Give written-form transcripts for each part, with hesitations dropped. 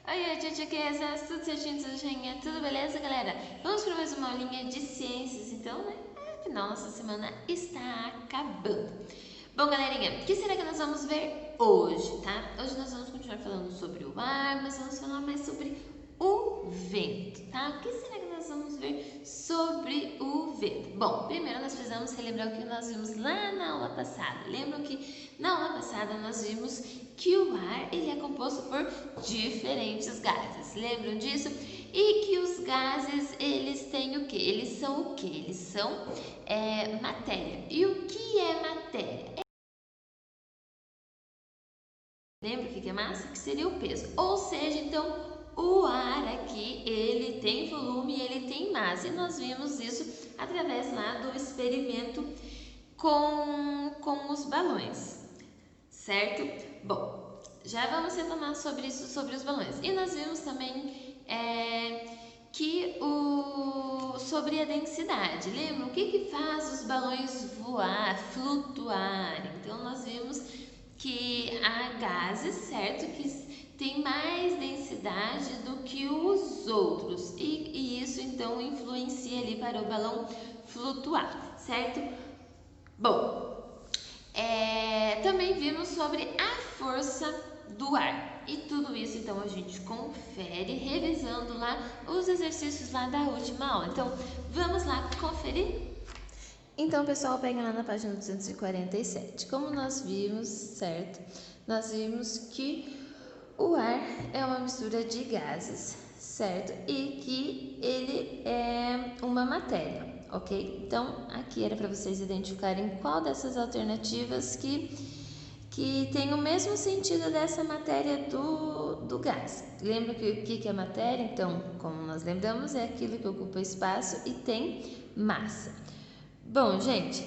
Oi, tia Kesa, tudo certinho, tudo joinha, tudo beleza, galera? Vamos para mais uma aulinha de ciências, então, né? Afinal, nossa semana está acabando. Bom, galerinha, o que será que nós vamos ver hoje, tá? Hoje nós vamos continuar falando sobre o ar, mas vamos falar mais sobre o vento, tá? O que será que nós vamos ver sobre o vento? Bom, primeiro nós precisamos relembrar o que nós vimos lá na aula passada. Lembram que na aula passada nós vimos que o ar ele é composto por diferentes gases. Lembram disso? E que os gases eles têm o que? Eles são o que? Eles são matéria. E o que é matéria? Lembra o que é massa? Que seria o peso. Ou seja, então, o ar aqui, ele tem volume e ele tem massa. E nós vimos isso através lá do experimento com os balões, certo? Bom, já vamos retomar sobre isso, sobre os balões. E nós vimos também sobre a densidade. Lembra? O que faz os balões voar, flutuar? Então, nós vimos que há gases, certo? Que tem mais densidade do que os outros. E isso, então, influencia ali para o balão flutuar, certo? Bom, também vimos sobre a força do ar. E tudo isso, então, a gente confere revisando lá os exercícios lá da última aula. Então, vamos lá conferir? Então, pessoal, pega lá na página 247. Como nós vimos, certo? Nós vimos que o ar é uma mistura de gases, certo? E que ele é uma matéria, ok? Então, aqui era para vocês identificarem qual dessas alternativas que tem o mesmo sentido dessa matéria do gás. Lembra que o que é matéria? Então, como nós lembramos, é aquilo que ocupa espaço e tem massa. Bom, gente,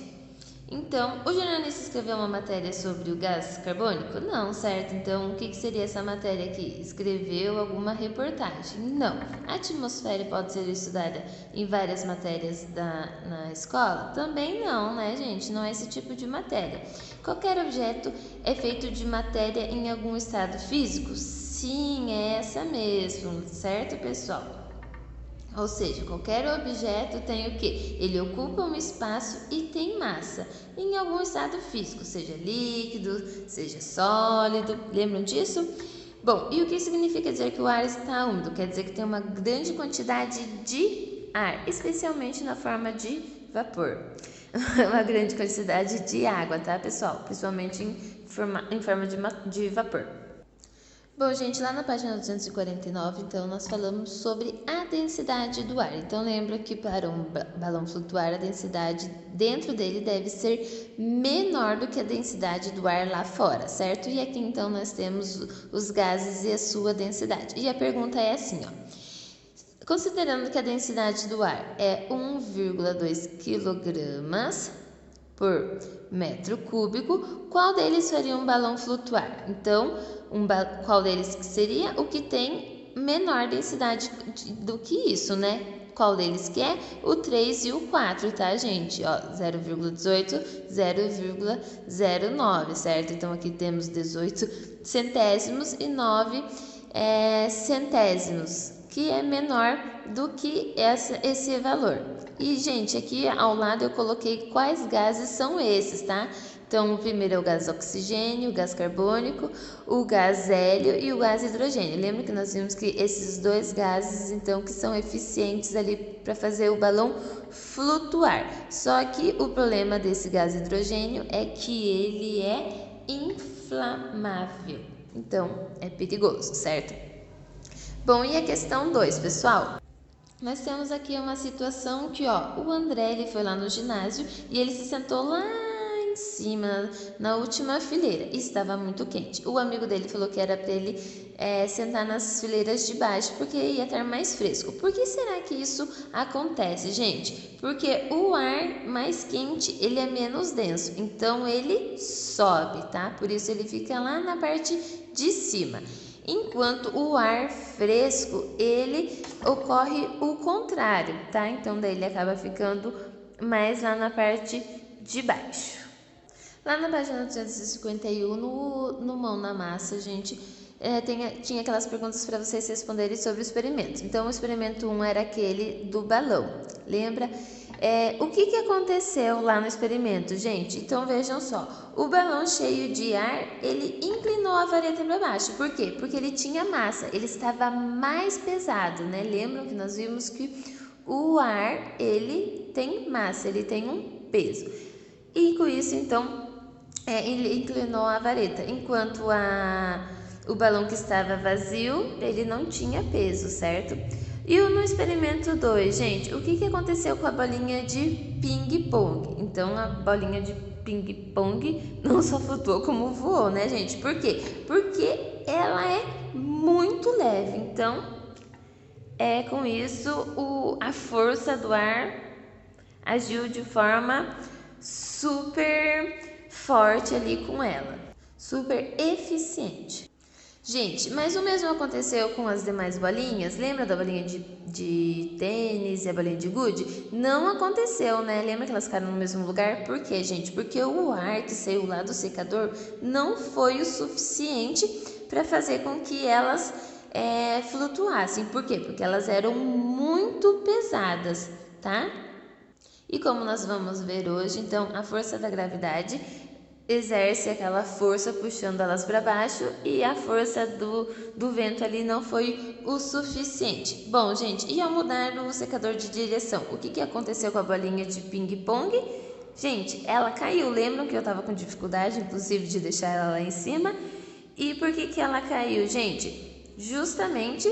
então, o jornalista escreveu uma matéria sobre o gás carbônico? Não, certo? Então, o que seria essa matéria aqui? Escreveu alguma reportagem? Não. A atmosfera pode ser estudada em várias matérias na escola? Também não, né, gente? Não é esse tipo de matéria. Qualquer objeto é feito de matéria em algum estado físico? Sim, é essa mesmo, certo, pessoal? Ou seja, qualquer objeto tem o que? Ele ocupa um espaço e tem massa em algum estado físico, seja líquido, seja sólido. Lembram disso? Bom, e o que significa dizer que o ar está úmido? Quer dizer que tem uma grande quantidade de ar, especialmente na forma de vapor. Uma grande quantidade de água, tá, pessoal? Principalmente em forma de vapor. Bom, gente, lá na página 249, então, nós falamos sobre a densidade do ar. Então, lembra que para um balão flutuar, a densidade dentro dele deve ser menor do que a densidade do ar lá fora, certo? E aqui, então, nós temos os gases e a sua densidade. E a pergunta é assim, ó. Considerando que a densidade do ar é 1,2 kg por metro cúbico, qual deles faria um balão flutuar? Então, qual deles que seria o que tem menor densidade do que isso, né? Qual deles que é? O 3 e o 4, tá, gente? Ó, 0,18, 0,09, certo? Então, aqui temos 18 centésimos e 9 centésimos, que é menor do que esse valor. E, gente, aqui ao lado eu coloquei quais gases são esses, tá? Então, o primeiro é o gás oxigênio, o gás carbônico, o gás hélio e o gás hidrogênio. Lembra que nós vimos que esses dois gases, então, que são eficientes ali para fazer o balão flutuar. Só que o problema desse gás hidrogênio é que ele é inflamável. Então, é perigoso, certo? Bom, e a questão 2, pessoal? Nós temos aqui uma situação que, ó, o André ele foi lá no ginásio e ele se sentou lá em cima, na última fileira, e estava muito quente. O amigo dele falou que era para ele sentar nas fileiras de baixo, porque ia estar mais fresco. Por que será que isso acontece, gente? Porque o ar mais quente, ele é menos denso, então ele sobe, tá? Por isso ele fica lá na parte de cima. Enquanto o ar fresco, ele ocorre o contrário, tá? Então, daí ele acaba ficando mais lá na parte de baixo. Lá na página 251, no Mão na Massa, gente, tinha aquelas perguntas para vocês responderem sobre o experimento. Então, o experimento 1 era aquele do balão, lembra? O que aconteceu lá no experimento, gente? Então, vejam só, o balão cheio de ar, ele inclinou a vareta para baixo. Por quê? Porque ele tinha massa, ele estava mais pesado, né? Lembram que nós vimos que o ar, ele tem massa, ele tem um peso. E com isso, então, ele inclinou a vareta, enquanto o balão que estava vazio, ele não tinha peso, certo? E no experimento 2, gente, o que aconteceu com a bolinha de ping-pong? Então, a bolinha de ping-pong não só flutuou como voou, né, gente? Por quê? Porque ela é muito leve. Então, com isso, a força do ar agiu de forma super forte ali com ela. Super eficiente. Gente, mas o mesmo aconteceu com as demais bolinhas? Lembra da bolinha de tênis e a bolinha de gude? Não aconteceu, né? Lembra que elas ficaram no mesmo lugar? Por quê, gente? Porque o ar que saiu lá do secador não foi o suficiente para fazer com que elas flutuassem. Por quê? Porque elas eram muito pesadas, tá? E como nós vamos ver hoje, então, a força da gravidade exerce aquela força puxando elas para baixo e a força do vento ali não foi o suficiente. Bom, gente, e ao mudar o secador de direção, o que aconteceu com a bolinha de ping-pong? Gente, ela caiu. Lembram que eu estava com dificuldade, inclusive, de deixar ela lá em cima? E por que ela caiu, gente? Justamente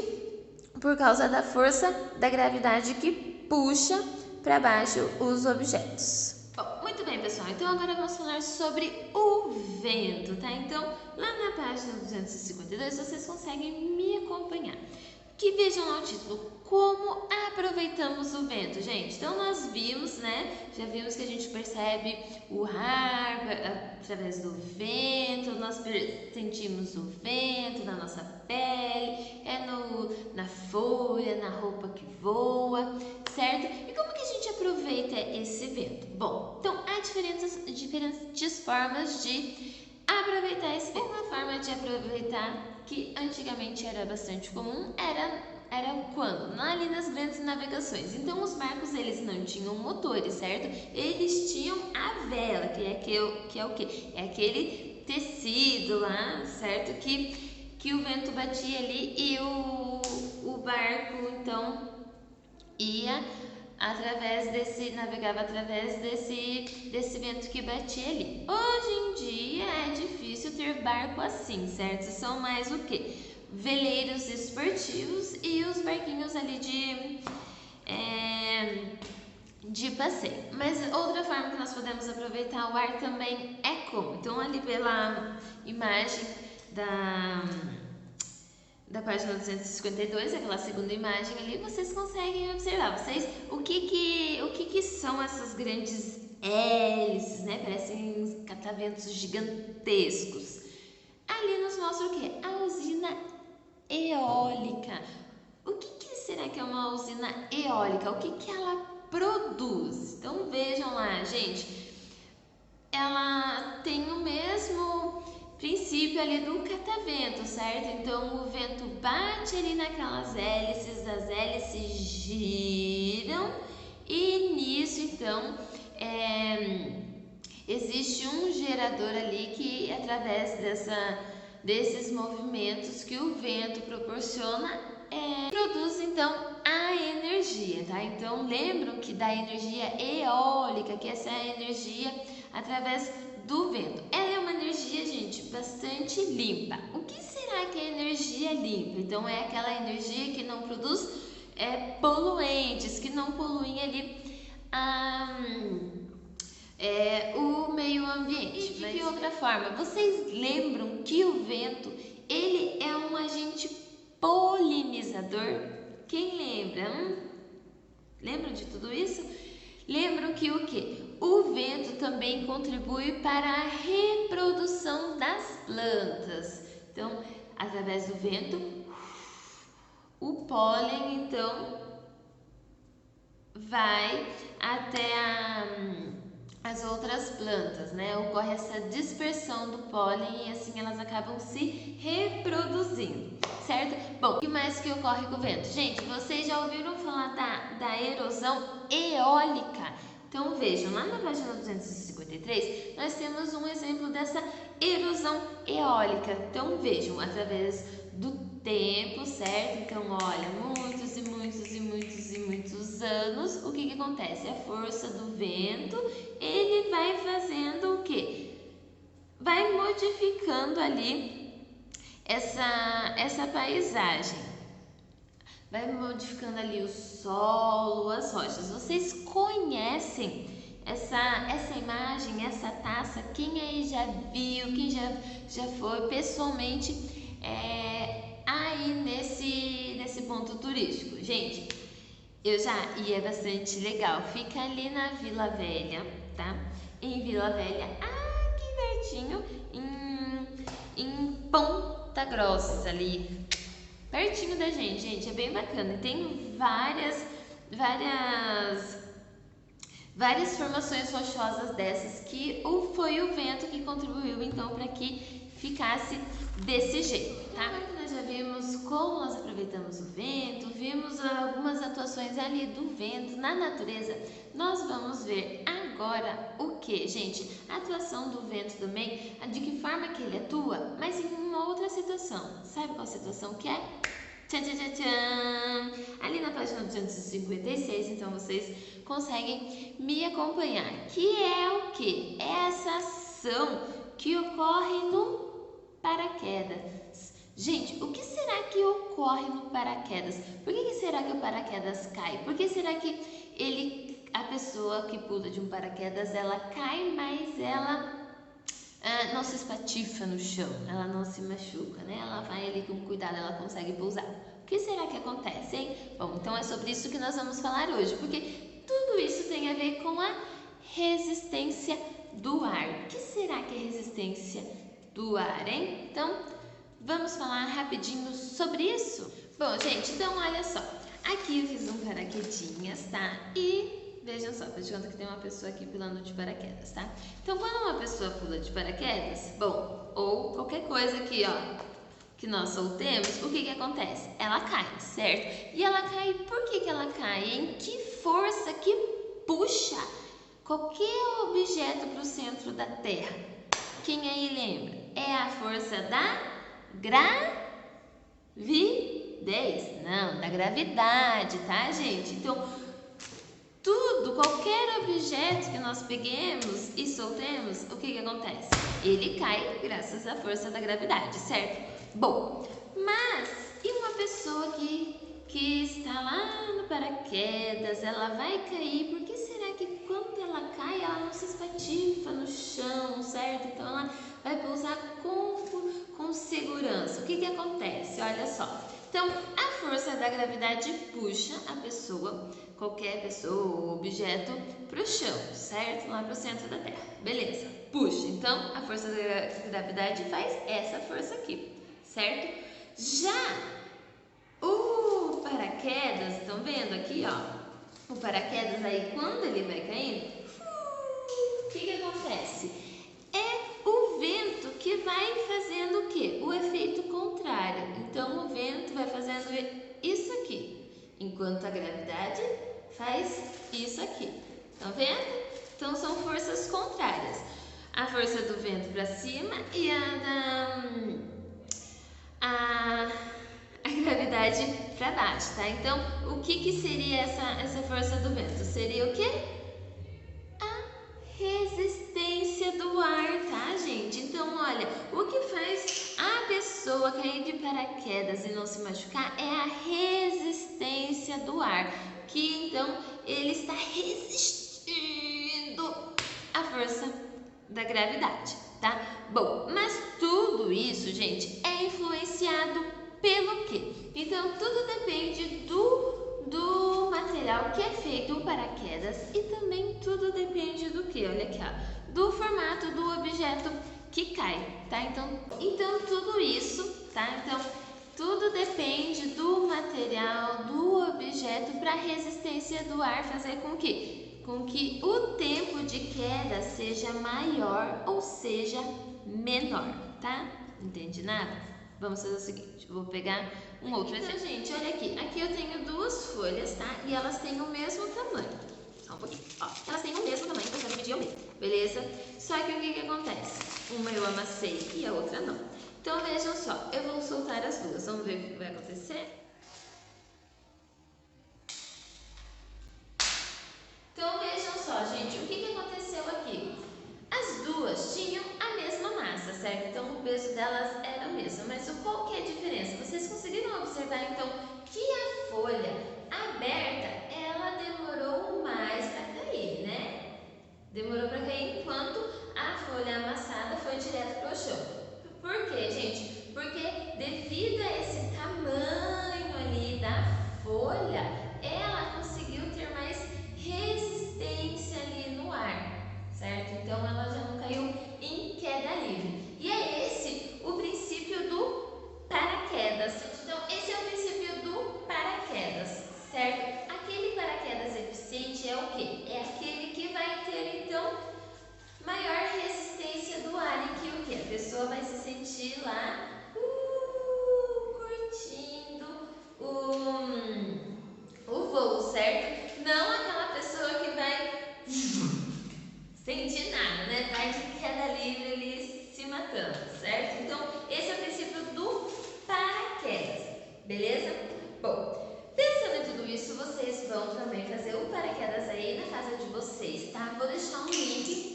por causa da força da gravidade que puxa para baixo os objetos. Bom, muito bem, pessoal. Então, agora vamos falar sobre o vento, tá? Então, lá na página 252, vocês conseguem me acompanhar. Que vejam lá o título, como aproveitamos o vento, gente. Então, nós vimos, né? Já vimos que a gente percebe o ar através do vento, nós sentimos o vento na nossa pele, na folha, na roupa que voa, certo? E como que a gente aproveita esse vento? Bom, então há diferentes formas de aproveitar esse vento. Uma forma de aproveitar que antigamente era bastante comum era quando? Ali nas grandes navegações. Então os barcos eles não tinham motores, certo? Eles tinham a vela, que é o quê? É aquele tecido lá, certo? Que o vento batia ali e o barco então navegava através desse vento que batia ali. Hoje em dia é difícil ter barco assim, certo? São mais o quê? Veleiros esportivos e os barquinhos ali de passeio. Mas outra forma que nós podemos aproveitar o ar também é como? Então ali pela imagem da página 252, aquela segunda imagem ali, vocês conseguem observar. O que são essas grandes hélices, né? Parecem cataventos gigantescos. Ali nos mostra o quê? A usina eólica. O que será que é uma usina eólica? O que ela produz? Então vejam lá, gente. Ela tem o mesmo princípio ali do catavento, certo? Então o vento bate ali naquelas hélices, as hélices giram e nisso então existe um gerador ali que através desses movimentos que o vento proporciona produz então a energia, tá? Então lembram que da energia eólica, que essa é a energia através do vento. Ela é uma energia, gente, bastante limpa. O que será que é energia limpa? Então é aquela energia que não produz poluentes, que não poluem ali o meio ambiente. E de outra forma, vocês lembram que o vento ele é um agente polinizador? Quem lembra? Lembram de tudo isso? Lembram que o quê? O vento também contribui para a reprodução das plantas. Então, através do vento, o pólen então vai até as outras plantas, né? Ocorre essa dispersão do pólen e assim elas acabam se reproduzindo, certo? Bom, o que mais que ocorre com o vento? Gente, vocês já ouviram falar da erosão eólica? Então vejam, lá na página 253, nós temos um exemplo dessa erosão eólica. Então vejam, através do tempo, certo? Então olha, muitos e muitos e muitos e muitos anos, o que acontece? A força do vento, ele vai fazendo o quê? Vai modificando ali essa paisagem. Vai modificando ali o solo, as rochas. Vocês conhecem essa imagem, essa taça? Quem aí já viu, quem já foi pessoalmente aí nesse ponto turístico? Gente, eu já ia, bastante legal. Fica ali na Vila Velha, tá? Em Vila Velha, aqui pertinho, em Ponta Grossa ali. Pertinho da gente, é bem bacana. Tem várias formações rochosas dessas que foi o vento que contribuiu então para que ficasse desse jeito, tá? Nós já vimos como nós aproveitamos o vento, vimos algumas atuações ali do vento na natureza. Nós vamos ver agora o que, gente? A atuação do vento também, de que forma que ele atua, mas em uma outra situação. Sabe qual situação que é? Tchan, tchan, tchan, tchan. Ali na página 256, então vocês conseguem me acompanhar. Que é o que? É essa ação que ocorre no paraquedas. Gente, o que será que ocorre no paraquedas? Por que será que o paraquedas cai? Por que será que a pessoa que pula de um paraquedas, ela cai, mas ela não se espatifa no chão, ela não se machuca, né? Ela vai ali com cuidado, ela consegue pousar. O que será que acontece, hein? Bom, então é sobre isso que nós vamos falar hoje, porque tudo isso tem a ver com a resistência do ar. O que será que é resistência do ar, hein? Então, vamos falar rapidinho sobre isso? Bom, gente, então olha só. Aqui eu fiz um paraquedinhas, tá? E vejam só, faz de conta que tem uma pessoa aqui pulando de paraquedas, tá? Então, quando uma pessoa pula de paraquedas, bom, ou qualquer coisa aqui, ó, que nós soltemos, o que acontece? Ela cai, certo? E ela cai, por que ela cai? Em que força que puxa qualquer objeto para o centro da Terra? Quem aí lembra? É a força da gravidez. Não, da gravidade, tá, gente? Então, qualquer objeto que nós peguemos e soltemos, o que acontece? Ele cai graças à força da gravidade, certo? Bom, mas e uma pessoa que está lá no paraquedas, ela vai cair, por que será que quando ela cai, ela não se espatifa no chão, certo? Então ela vai pousar com segurança. O que acontece? Olha só. Então, a força da gravidade puxa a pessoa, qualquer pessoa ou objeto, para o chão, certo? Lá para o centro da Terra. Beleza, puxa. Então, a força da gravidade faz essa força aqui, certo? Já o paraquedas, estão vendo aqui, ó? O paraquedas aí, quando ele vai caindo, o que acontece? É o vento que vai fazendo o quê? O efeito contrário. Então, o vento vai fazendo isso aqui, enquanto a gravidade faz isso aqui. Estão vendo? Então, são forças contrárias. A força do vento para cima e a gravidade para baixo, tá? Então, o que seria essa força do vento? Seria o quê? Resistência do ar, tá, gente? Então, olha, o que faz a pessoa cair de paraquedas e não se machucar é a resistência do ar, que então ele está resistindo à força da gravidade, tá? Bom, mas tudo isso, gente, é influenciado pelo quê? Então, tudo depende do material que é feito o paraquedas e também tudo depende do que? Olha aqui, ó, do formato do objeto que cai, tá? Então tudo isso, tá? Então, tudo depende do material do objeto para a resistência do ar fazer com que com que o tempo de queda seja maior ou seja menor, tá? Entende nada? Vamos fazer o seguinte, eu vou pegar um outro exemplo. Então, gente, olha aqui. Aqui eu tenho duas folhas, tá? E elas têm o mesmo tamanho. Só um pouquinho. Ó, elas têm o mesmo tamanho, então eu quero medir o mesmo, beleza? Só que o que acontece? Uma eu amassei e a outra não. Então, vejam só. Eu vou soltar as duas. Vamos ver o que vai acontecer? Então, vejam só, gente. O que aconteceu aqui? As duas tinham a mesma massa, certo? Então, o peso delas era o mesmo. Mas qual que é a diferença? Vocês conseguiram observar, então, que a folha aberta, ela demorou mais para cair, né? Demorou para cair enquanto a folha amassada foi direto para o chão. Por quê, gente? Porque devido a esse tamanho ali da folha, ela conseguiu ter mais resistência ali no ar, certo? Então ela já não caiu em queda livre. E é esse o princípio do paraquedas. Então esse é o princípio do paraquedas, certo? Aquele paraquedas eficiente é o quê? É aquele que vai ter então maior resistência do ar, em que o quê? A pessoa vai se sentir lá curtindo o voo, certo? Não aquela pessoa que vai sentir nada, né? Vai de queda livre ali se matando, certo? Então, esse é o princípio do paraquedas, beleza? Bom, pensando em tudo isso, vocês vão também fazer o paraquedas aí na casa de vocês, tá? Vou deixar um link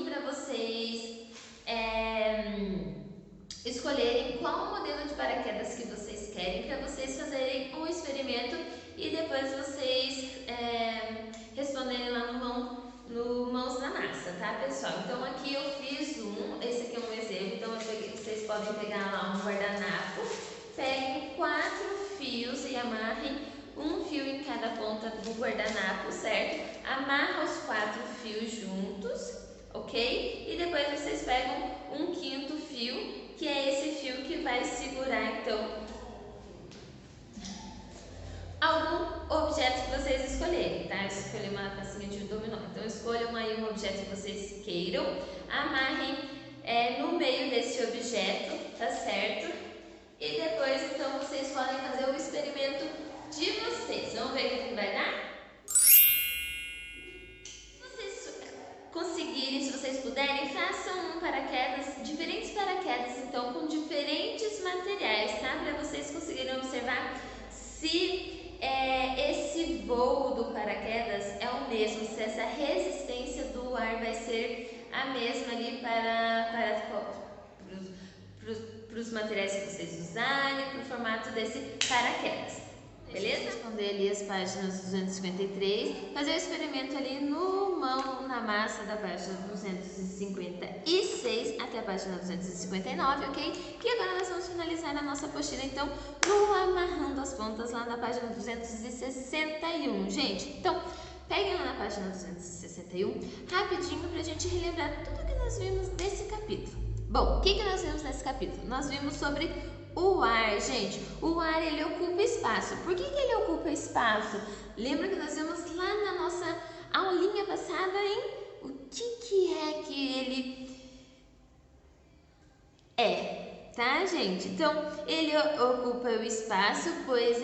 para vocês escolherem qual modelo de paraquedas que vocês querem, para vocês fazerem um experimento e depois vocês responderem lá no Mãos na Massa, tá, pessoal? Então aqui eu fiz esse aqui é um exemplo, então vocês podem pegar lá um guardanapo, peguem 4 fios e amarrem um fio em cada ponta do guardanapo, certo? Amarra os 4 fios juntos, ok? E depois vocês pegam um 5º fio, que é esse fio que vai segurar, então, algum objeto que vocês escolherem, tá? Eu escolhi uma tacinha de dominó, então escolham aí um objeto que vocês queiram, amarrem no meio desse objeto, tá certo? E depois, então, vocês podem fazer o experimento de vocês. Vamos ver o que vai dar? Se vocês conseguirem, se vocês puderem, façam diferentes paraquedas, então, com diferentes materiais, tá? Para vocês conseguirem observar se esse voo do paraquedas é o mesmo, se essa resistência do ar vai ser a mesma ali para os materiais que vocês usarem, para o formato desse paraquedas. Beleza? Responder ali as páginas 253, fazer o experimento ali no Mão na Massa da página 256 até a página 259, ok? E agora nós vamos finalizar a nossa apostila, então, no Amarrando as Pontas, lá na página 261, gente. Então, peguem lá na página 261, rapidinho, pra gente relembrar tudo que nós vimos nesse capítulo. Bom, o que nós vimos nesse capítulo? Nós vimos sobre o ar, gente. O ar, ele ocupa espaço. Por que ele ocupa espaço? Lembra que nós vimos lá na nossa aulinha passada, hein? O que é que ele é, tá, gente? Então, ele ocupa o espaço, pois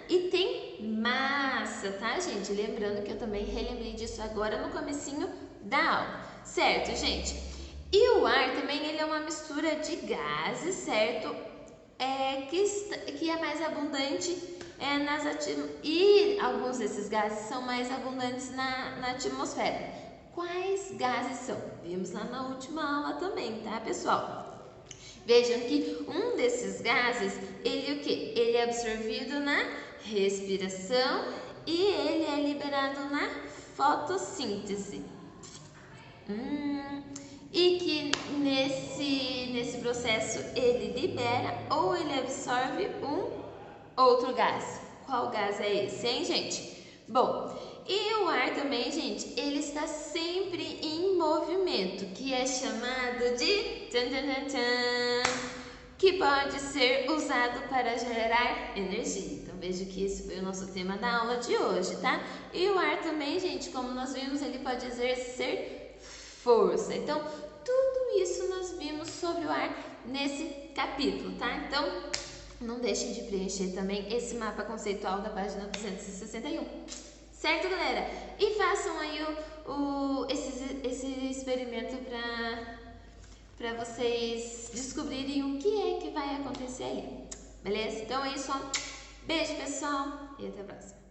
e tem massa, tá, gente? Lembrando que eu também relembrei disso agora no comecinho da aula, certo, gente? E o ar também, ele é uma mistura de gases, certo? Que é mais abundante e alguns desses gases são mais abundantes na atmosfera. Quais gases são? Vimos lá na última aula também, tá, pessoal? Vejam que um desses gases, ele o quê? Ele é absorvido na respiração e ele é liberado na fotossíntese. E que nesse processo ele libera ou ele absorve um outro gás. Qual gás é esse, hein, gente? Bom, e o ar também, gente, ele está sempre em movimento, que é chamado de que pode ser usado para gerar energia. Então, veja que esse foi o nosso tema da aula de hoje, tá? E o ar também, gente, como nós vimos, ele pode exercer força. Então, tudo isso nós vimos sobre o ar nesse capítulo, tá? Então, não deixem de preencher também esse mapa conceitual da página 261. Certo, galera? E façam aí esse experimento para vocês descobrirem o que é que vai acontecer aí. Beleza? Então é isso, ó. Beijo, pessoal, e até a próxima.